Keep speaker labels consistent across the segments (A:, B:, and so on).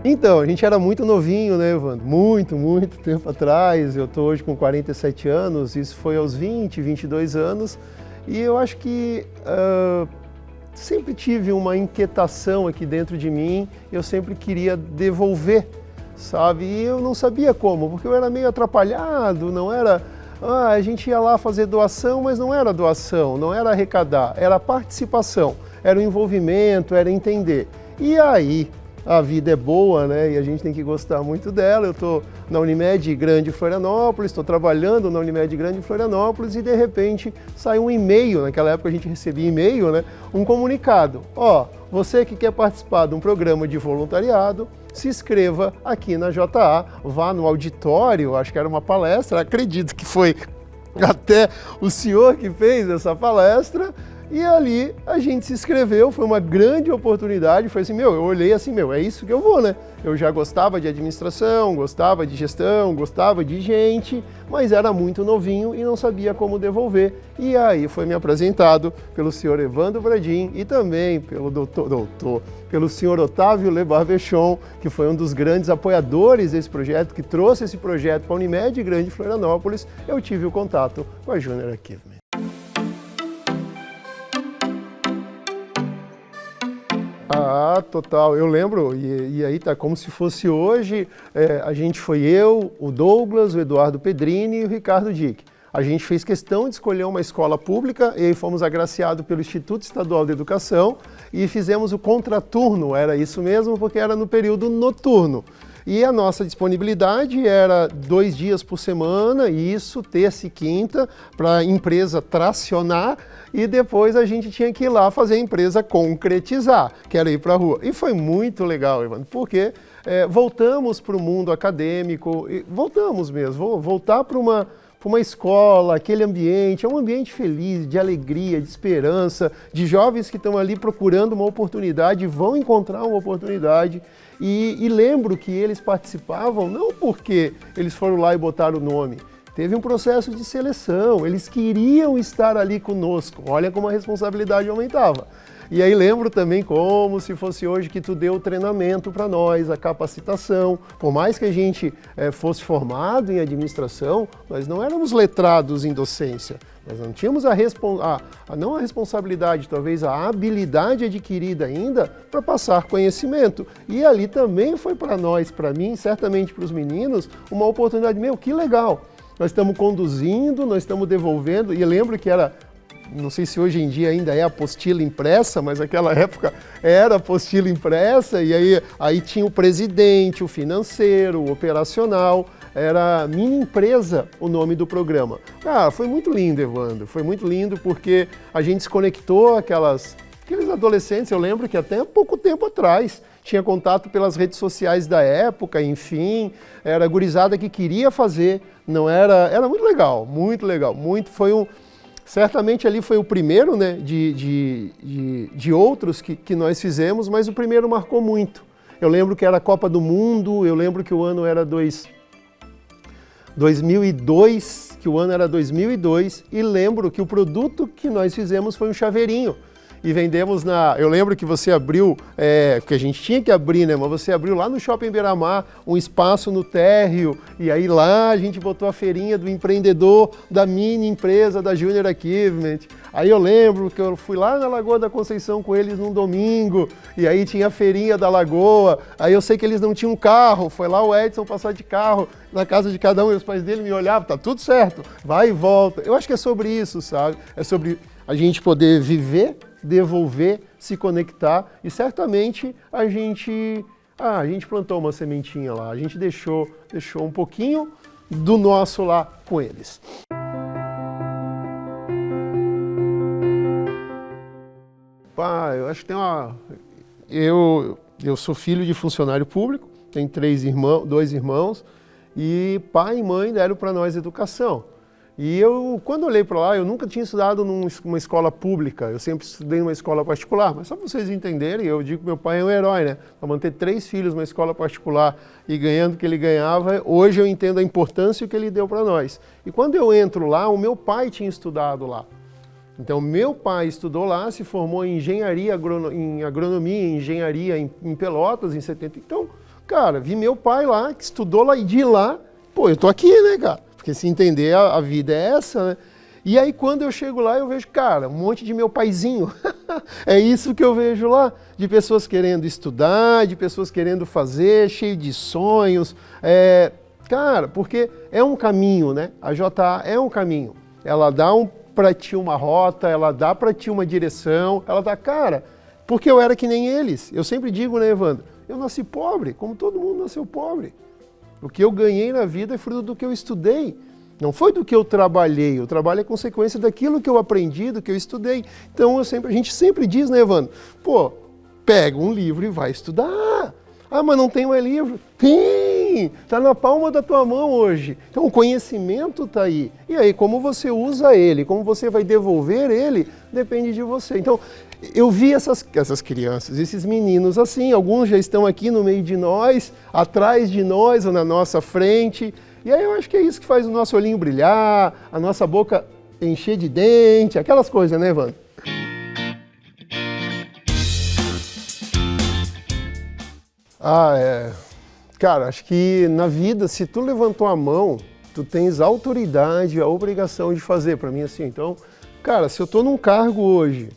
A: Então, a gente era muito novinho, né, Evandro? Muito tempo atrás. Eu estou hoje com 47 anos, isso foi aos 20, 22 anos. E eu acho que sempre tive uma inquietação aqui dentro de mim, eu sempre queria devolver, sabe? E eu não sabia como, porque eu era meio atrapalhado, não era... a gente ia lá fazer doação, mas não era doação, não era arrecadar, era participação, era o envolvimento, era entender. E aí, a vida é boa, né? E a gente tem que gostar muito dela. Eu estou na Unimed Grande Florianópolis, estou trabalhando na Unimed Grande Florianópolis e de repente sai um e-mail, naquela época a gente recebia e-mail, né? Um comunicado. Ó, você que quer participar de um programa de voluntariado, se inscreva aqui na JA, vá no auditório, acho que era uma palestra, acredito que foi até o senhor que fez essa palestra. E ali a gente se inscreveu, foi uma grande oportunidade, foi assim, eu olhei assim, é isso que eu vou, né? Eu já gostava de administração, gostava de gestão, gostava de gente, mas era muito novinho e não sabia como devolver. E aí foi me apresentado pelo senhor Evandro Bradim e também pelo senhor Otávio Lebarbechon, que foi um dos grandes apoiadores desse projeto, que trouxe esse projeto para a Unimed Grande Florianópolis. Eu tive o contato com a Junior Achievement. Ah, total. Eu lembro, e aí tá como se fosse hoje, a gente foi eu, o Douglas, o Eduardo Pedrini e o Ricardo Dick. A gente fez questão de escolher uma escola pública e aí fomos agraciados pelo Instituto Estadual de Educação e fizemos o contraturno, era isso mesmo, porque era no período noturno. E a nossa disponibilidade era 2 dias por semana, isso, terça e quinta, para a empresa tracionar, e depois a gente tinha que ir lá fazer a empresa concretizar, que era ir para a rua. E foi muito legal, Evandro, porque voltamos para o mundo acadêmico, voltamos mesmo, voltar para uma escola, aquele ambiente, é um ambiente feliz, de alegria, de esperança, de jovens que estão ali procurando uma oportunidade, vão encontrar uma oportunidade. E lembro que eles participavam não porque eles foram lá e botaram o nome, teve um processo de seleção, eles queriam estar ali conosco, olha como a responsabilidade aumentava. E aí lembro também como se fosse hoje que tu deu o treinamento para nós, a capacitação. Por mais que a gente fosse formado em administração, nós não éramos letrados em docência. Nós não tínhamos não a responsabilidade, talvez a habilidade adquirida ainda para passar conhecimento. E ali também foi para nós, para mim, certamente para os meninos, uma oportunidade, que legal. Nós estamos conduzindo, nós estamos devolvendo, e eu lembro que era... Não sei se hoje em dia ainda é apostila impressa, mas naquela época era apostila impressa, e aí tinha o presidente, o financeiro, o operacional, era Mini Empresa o nome do programa. Foi muito lindo, Evandro, foi muito lindo porque a gente se conectou aqueles adolescentes, eu lembro que até pouco tempo atrás tinha contato pelas redes sociais da época, enfim, era gurizada que queria fazer, era muito legal, certamente ali foi o primeiro, né, de outros que nós fizemos, mas o primeiro marcou muito. Eu lembro que era a Copa do Mundo, eu lembro que o ano era 2002, e lembro que o produto que nós fizemos foi um chaveirinho. E vendemos eu lembro que você abriu, que a gente tinha que abrir, né? Mas você abriu lá no Shopping Beira-Mar um espaço no térreo, e aí lá a gente botou a feirinha do empreendedor, da mini empresa, da Junior Achievement. Aí eu lembro que eu fui lá na Lagoa da Conceição com eles num domingo, e aí tinha a feirinha da Lagoa, aí eu sei que eles não tinham carro, foi lá o Edson passar de carro na casa de cada um, e os pais dele me olhavam, tá tudo certo, vai e volta. Eu acho que é sobre isso, sabe? É sobre a gente poder viver, devolver, se conectar, e certamente a gente plantou uma sementinha lá, a gente deixou um pouquinho do nosso lá com eles. Eu acho que tem eu sou filho de funcionário público, tenho 2 irmãos, e pai e mãe deram para nós educação. E quando olhei para lá, eu nunca tinha estudado numa escola pública, eu sempre estudei numa escola particular, mas só para vocês entenderem, eu digo que meu pai é um herói, né? Para manter 3 filhos numa escola particular e ganhando o que ele ganhava, hoje eu entendo a importância que ele deu para nós. E quando eu entro lá, o meu pai tinha estudado lá. Então, meu pai estudou lá, se formou em agronomia e engenharia em Pelotas, em 70. Então, Cara, vi meu pai lá, que estudou lá, e de lá, pô, eu tô aqui, né, cara? Porque se entender, a vida é essa, né? E aí, quando eu chego lá, eu vejo, cara, um monte de meu paizinho. É isso que eu vejo lá, de pessoas querendo estudar, de pessoas querendo fazer, cheio de sonhos. Cara, porque é um caminho, né? A JA é um caminho. Ela dá para ti uma rota, ela dá para ti uma direção, ela dá, cara, porque eu era que nem eles. Eu sempre digo, né, Evandro? Eu nasci pobre, como todo mundo nasceu pobre. O que eu ganhei na vida é fruto do que eu estudei. Não foi do que eu trabalhei. O trabalho é consequência daquilo que eu aprendi, do que eu estudei. Então a gente sempre diz, né, Evandro? Pô, pega um livro e vai estudar. Ah, mas não tem mais livro? Tem! Está na palma da tua mão hoje. Então o conhecimento está aí. E aí, como você usa ele, como você vai devolver ele, depende de você. Então, eu vi essas crianças, esses meninos assim, alguns já estão aqui no meio de nós, atrás de nós ou na nossa frente. E aí eu acho que é isso que faz o nosso olhinho brilhar, a nossa boca encher de dente, aquelas coisas, né, Evandro? Cara, acho que na vida, se tu levantou a mão, tu tens a autoridade, a obrigação de fazer. Para mim, assim, então, cara, se eu tô num cargo hoje,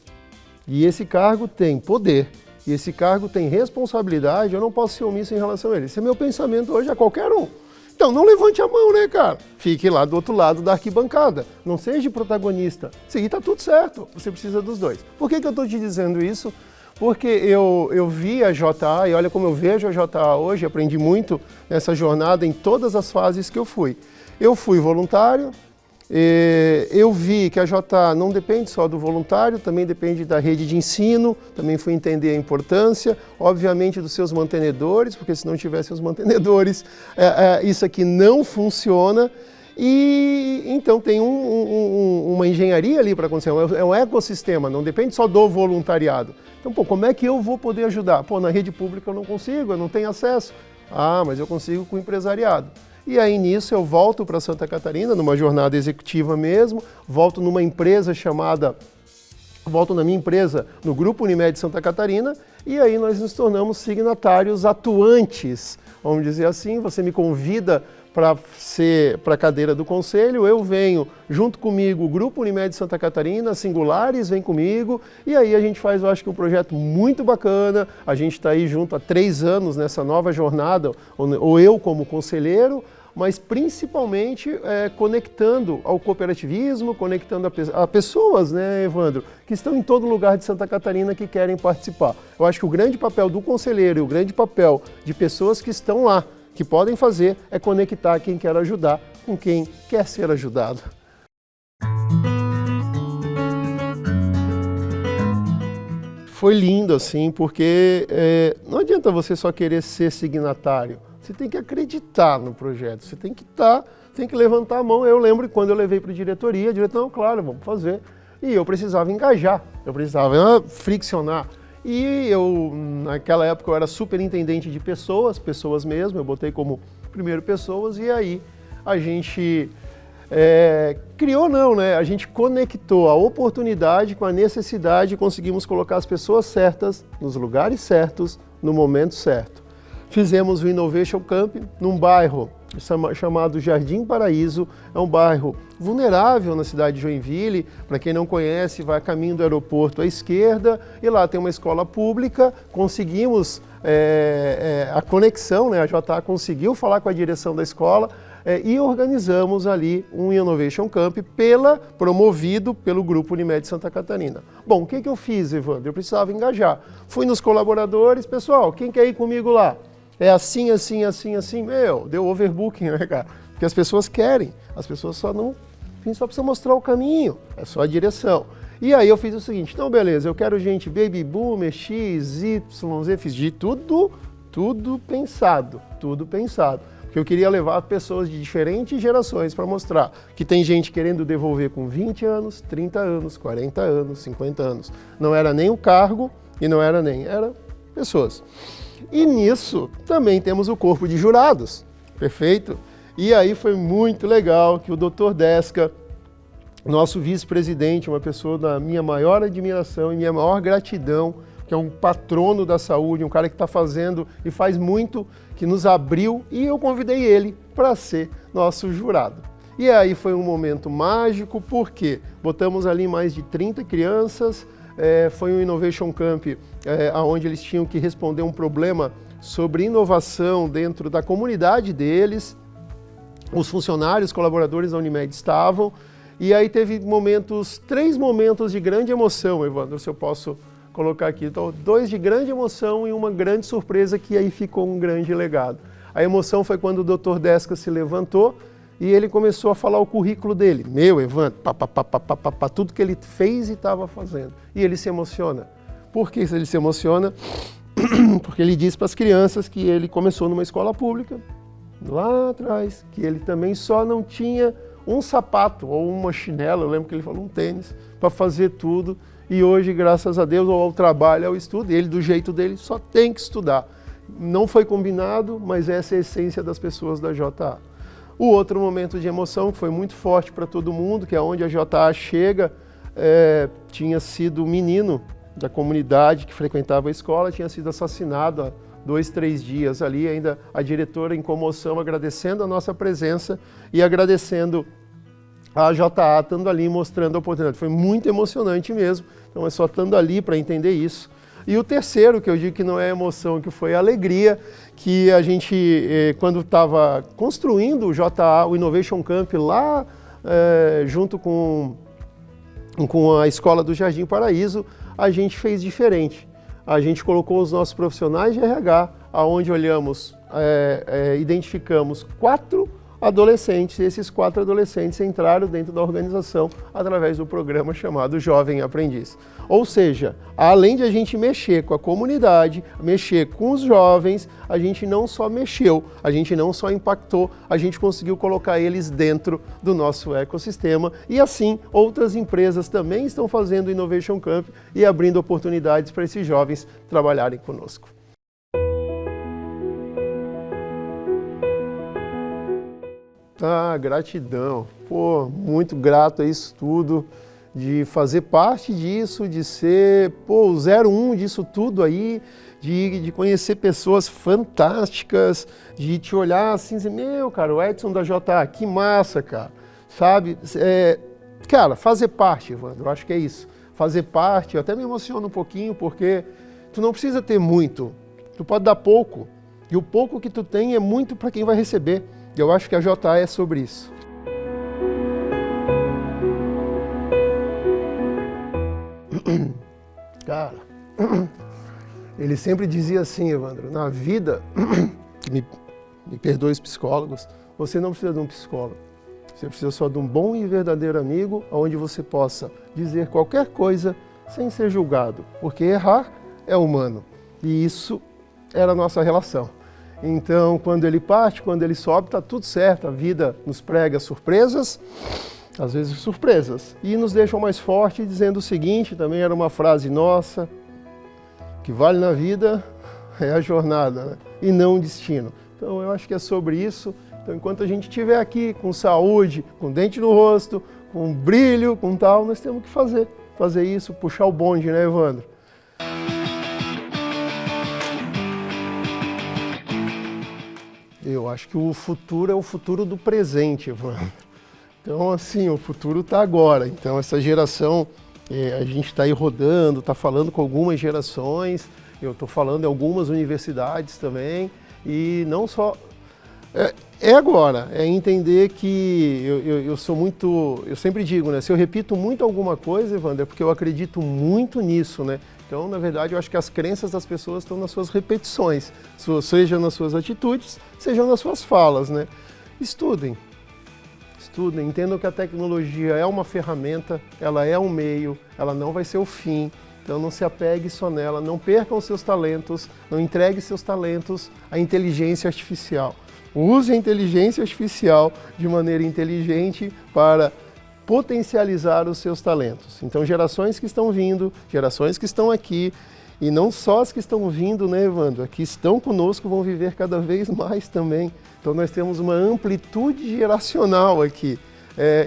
A: e esse cargo tem poder, e esse cargo tem responsabilidade, eu não posso ser omisso em relação a ele. Esse é meu pensamento hoje a qualquer um. Então, não levante a mão, né, cara? Fique lá do outro lado da arquibancada. Não seja protagonista. Isso aí tá tudo certo. Você precisa dos dois. Por que eu tô te dizendo isso? Porque eu vi a JA, e olha como eu vejo a JA hoje, aprendi muito nessa jornada em todas as fases que eu fui. Eu fui voluntário, eu vi que a JA não depende só do voluntário, também depende da rede de ensino, também fui entender a importância, obviamente dos seus mantenedores, porque se não tivesse os mantenedores, isso aqui não funciona. E então tem uma engenharia ali para acontecer, é um ecossistema, não depende só do voluntariado. Então, pô, como é que eu vou poder ajudar? Pô, na rede pública eu não consigo, eu não tenho acesso. Ah, mas eu consigo com o empresariado. E aí nisso eu volto para Santa Catarina, numa jornada executiva mesmo, volto na minha empresa, no Grupo Unimed Santa Catarina, e aí nós nos tornamos signatários atuantes. Vamos dizer assim, você me convida para a cadeira do conselho, eu venho junto comigo, o Grupo Unimed Santa Catarina, Singulares vem comigo, e aí a gente faz, eu acho que um projeto muito bacana, a gente está aí junto há 3 anos nessa nova jornada, ou eu como conselheiro, mas principalmente conectando ao cooperativismo, conectando a pessoas, né, Evandro, que estão em todo lugar de Santa Catarina que querem participar. Eu acho que o grande papel do conselheiro e o grande papel de pessoas que estão lá, que podem fazer, é conectar quem quer ajudar com quem quer ser ajudado. Foi lindo assim, porque não adianta você só querer ser signatário, você tem que acreditar no projeto, você tem que levantar a mão. Eu lembro que quando eu levei para a diretoria, não, claro, vamos fazer. E eu precisava engajar, eu precisava friccionar. E eu, naquela época, eu era superintendente de pessoas mesmo, eu botei como primeiro pessoas, e aí a gente a gente conectou a oportunidade com a necessidade e conseguimos colocar as pessoas certas, nos lugares certos, no momento certo. Fizemos o Innovation Camp num bairro chamado Jardim Paraíso, é um bairro vulnerável na cidade de Joinville. Para quem não conhece, vai a caminho do aeroporto à esquerda e lá tem uma escola pública. Conseguimos a conexão, né? A JA conseguiu falar com a direção da escola e organizamos ali um Innovation Camp promovido pelo Grupo Unimed Santa Catarina. Bom, o que eu fiz, Evandro? Eu precisava engajar. Fui nos colaboradores, pessoal, quem quer ir comigo lá? É assim, assim, assim, assim. Deu overbooking, né, cara? Porque as pessoas querem, as pessoas só precisam mostrar o caminho, é só a direção. E aí eu fiz o seguinte, então beleza, eu quero gente baby boomer, X, Y, Z, fiz de tudo pensado. Porque eu queria levar pessoas de diferentes gerações para mostrar que tem gente querendo devolver com 20 anos, 30 anos, 40 anos, 50 anos. Não era nem o cargo e não era pessoas. E nisso também temos o corpo de jurados, perfeito? E aí foi muito legal que o Dr. Desca, nosso vice-presidente, uma pessoa da minha maior admiração e minha maior gratidão que é um patrono da saúde, um cara que está fazendo e faz muito, que nos abriu, e eu convidei ele para ser nosso jurado. E aí foi um momento mágico, porque botamos ali mais de 30 crianças, foi um Innovation Camp onde eles tinham que responder um problema sobre inovação dentro da comunidade deles. Os funcionários, colaboradores da Unimed estavam, e aí teve três momentos de grande emoção, Evandro, se eu posso colocar aqui. Então, 2 de grande emoção e uma grande surpresa, que aí ficou um grande legado. A emoção foi quando o Dr. Desca se levantou e ele começou a falar o currículo dele. Evandro, tudo que ele fez e estava fazendo. E ele se emociona. Por que ele se emociona? Porque ele diz para as crianças que ele começou numa escola pública, lá atrás, que ele também só não tinha um sapato ou uma chinela, eu lembro que ele falou um tênis, para fazer tudo. E hoje, graças a Deus, ao trabalho, ao estudo, ele do jeito dele só tem que estudar. Não foi combinado, mas essa é a essência das pessoas da JA. O outro momento de emoção, que foi muito forte para todo mundo, que é onde a JA chega, tinha sido um menino da comunidade que frequentava a escola, tinha sido assassinado há 2, 3 dias ali, ainda a diretora em comoção, agradecendo a nossa presença e agradecendo a JA estando ali, mostrando a oportunidade. Foi muito emocionante mesmo, então é só estando ali para entender isso. E o terceiro, que eu digo que não é emoção, que foi a alegria, que a gente, quando estava construindo o JA, o Innovation Camp, lá junto com a Escola do Jardim Paraíso, a gente fez diferente. A gente colocou os nossos profissionais de RH, aonde olhamos, identificamos 4 adolescentes, e esses 4 adolescentes entraram dentro da organização através do programa chamado Jovem Aprendiz. Ou seja, além de a gente mexer com a comunidade, mexer com os jovens, a gente não só mexeu, a gente não só impactou, a gente conseguiu colocar eles dentro do nosso ecossistema, e assim outras empresas também estão fazendo Innovation Camp e abrindo oportunidades para esses jovens trabalharem conosco. Gratidão. Pô, muito grato a isso tudo, de fazer parte disso, de ser o 01 disso tudo aí, de conhecer pessoas fantásticas, de te olhar assim e dizer, cara, o Edson da JA, que massa, cara, sabe? Cara, fazer parte, Evandro, eu acho que é isso. Fazer parte, eu até me emociono um pouquinho, porque tu não precisa ter muito, tu pode dar pouco, e o pouco que tu tem é muito para quem vai receber. Eu acho que a JA é sobre isso. Cara, ele sempre dizia assim, Evandro, na vida, me perdoe os psicólogos, você não precisa de um psicólogo. Você precisa só de um bom e verdadeiro amigo, onde você possa dizer qualquer coisa sem ser julgado, porque errar é humano. E isso era a nossa relação. Então, quando ele parte, quando ele sobe, está tudo certo. A vida nos prega surpresas, às vezes surpresas, e nos deixam mais fortes, dizendo o seguinte, também era uma frase nossa, que vale na vida é a jornada, né? E não o destino. Então, eu acho que é sobre isso. Então, enquanto a gente estiver aqui com saúde, com dente no rosto, com brilho, com tal, nós temos que fazer isso, puxar o bonde, né, Evandro? Eu acho que o futuro é o futuro do presente, Evandro. Então, assim, o futuro está agora. Então, essa geração, a gente está aí rodando, está falando com algumas gerações, eu estou falando em algumas universidades também, e não só... É agora, é entender que eu sou muito... Eu sempre digo, né? Se eu repito muito alguma coisa, Evandro, é porque eu acredito muito nisso, né? Então, na verdade, eu acho que as crenças das pessoas estão nas suas repetições, seja nas suas atitudes, seja nas suas falas, né? Estudem, entendam que a tecnologia é uma ferramenta, ela é um meio, ela não vai ser o fim, então não se apegue só nela, não percam seus talentos, não entregue seus talentos à inteligência artificial. Use a inteligência artificial de maneira inteligente para potencializar os seus talentos. Então, gerações que estão vindo, gerações que estão aqui, e não só as que estão vindo, né, Evandro? Aqui estão conosco, vão viver cada vez mais também. Então, nós temos uma amplitude geracional aqui.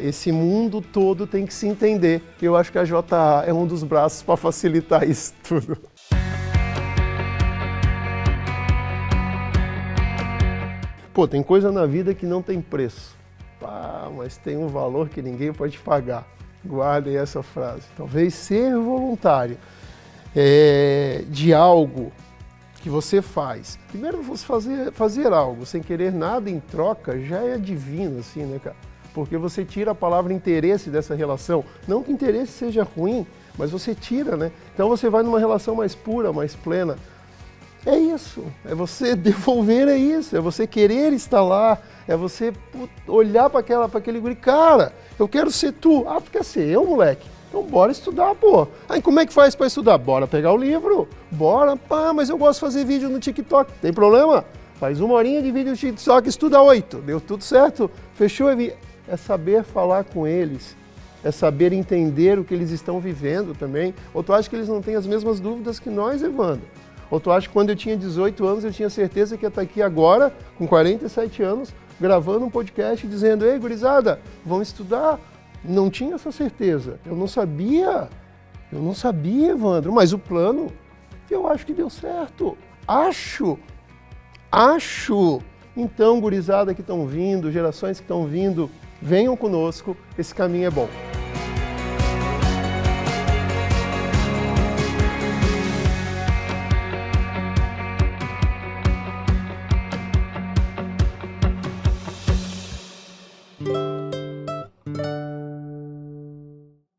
A: Esse mundo todo tem que se entender. Eu acho que a JA é um dos braços para facilitar isso tudo. Pô, tem coisa na vida que não tem preço. Pá, mas tem um valor que ninguém pode pagar. Guardem essa frase. Talvez ser voluntário de algo que você faz. Primeiro, você fazer algo sem querer nada em troca já é divino, assim, né, cara? Porque você tira a palavra interesse dessa relação. Não que interesse seja ruim, mas você tira, né? Então você vai numa relação mais pura, mais plena. É isso, é você devolver, é isso, é você querer estar lá, é você olhar para aquele guri, cara, eu quero ser tu. Ah, tu quer ser eu, moleque? Então bora estudar, pô. Aí como é que faz para estudar? Bora pegar o livro, bora, pá, mas eu gosto de fazer vídeo no TikTok, tem problema? Faz 1 horinha de vídeo no TikTok, estuda 8, deu tudo certo, fechou? É saber falar com eles, é saber entender o que eles estão vivendo também. Ou tu acha que eles não têm as mesmas dúvidas que nós, Evandro? Ou tu acha que quando eu tinha 18 anos eu tinha certeza que ia estar aqui agora, com 47 anos, gravando um podcast dizendo, ei, gurizada, vamos estudar? Não tinha essa certeza. Eu não sabia, Evandro, mas o plano, eu acho que deu certo. Acho. Então, gurizada que estão vindo, gerações que estão vindo, venham conosco, esse caminho é bom.